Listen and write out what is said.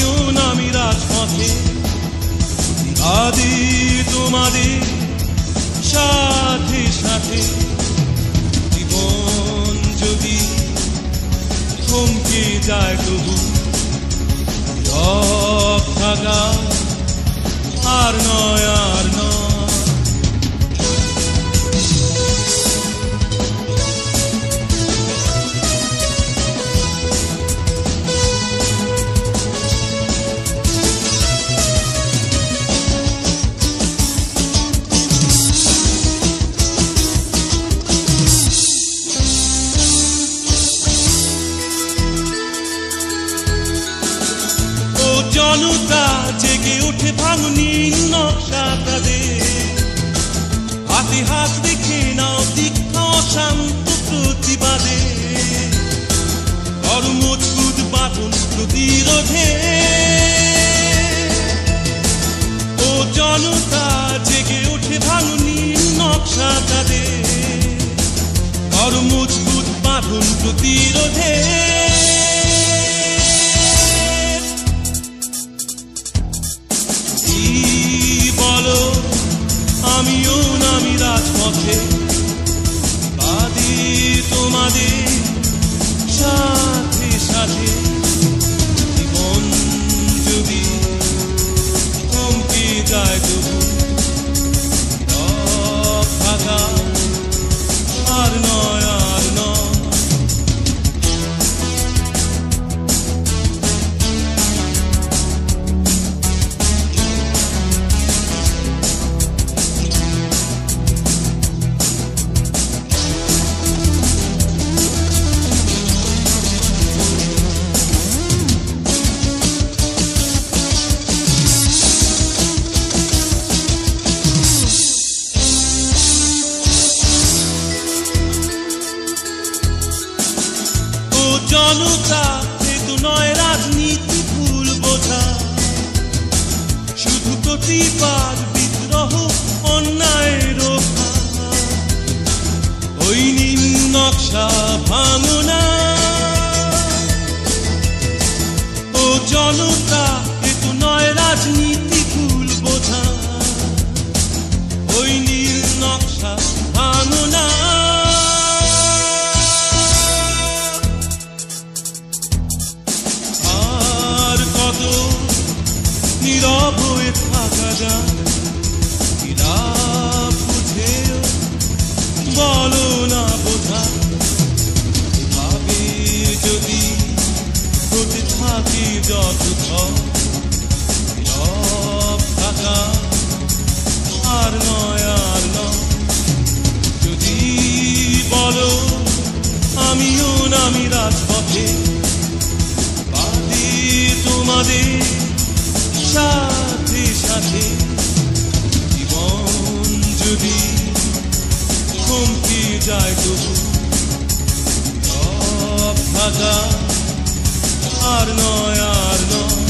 আমিও নামি রাজপথে আদি তোমাদের সাথে সাথে জীবন যদি থমকে যায় তবু রব থাকা আর নয় আর নয়। জনতা জেগে উঠে ভাঙনি নকশা তাদের হাতে হাত রেখে নাও দীক্ষা অশান্ত প্রতিবাদে করো মজবুত বাঁধন প্রতিরোধে। ও জনতা জেগে উঠে ভাঙনি নকশা তাদের করো মজবুত বাঁধন প্রতিরোধে। বলো আমিও নামি রাজপথে বাদী তোমাদের সাথে সাথে জীবন যদি থমকে যায় তবু রব থাকা আর নয় আর নয়। জনতা হেতু নয় রাজনীতি ভুল বোঝা শুধু প্রতিবাদ বিদ্রোহ অন্যায় রক্ষা ওই নীল নকশা ভাঙনা। ও জনতা হেতু নয় রাজনীতি ভুল বোঝা ওই নীল নকশা ভাঙনা। নীরব হয়ে থাকা যায় নীরব বুঝেও বলো না বোঝা ভাবে যদি হতে থাকি যত নীরব থাকা আর নয় আর নয়। যদি বলো আমিও নামি রাজপথে বাদী তোমাদের সাথে সাথে জীবন যদি থমকে যায় তবু রব থাকা আর নয় আর নয়।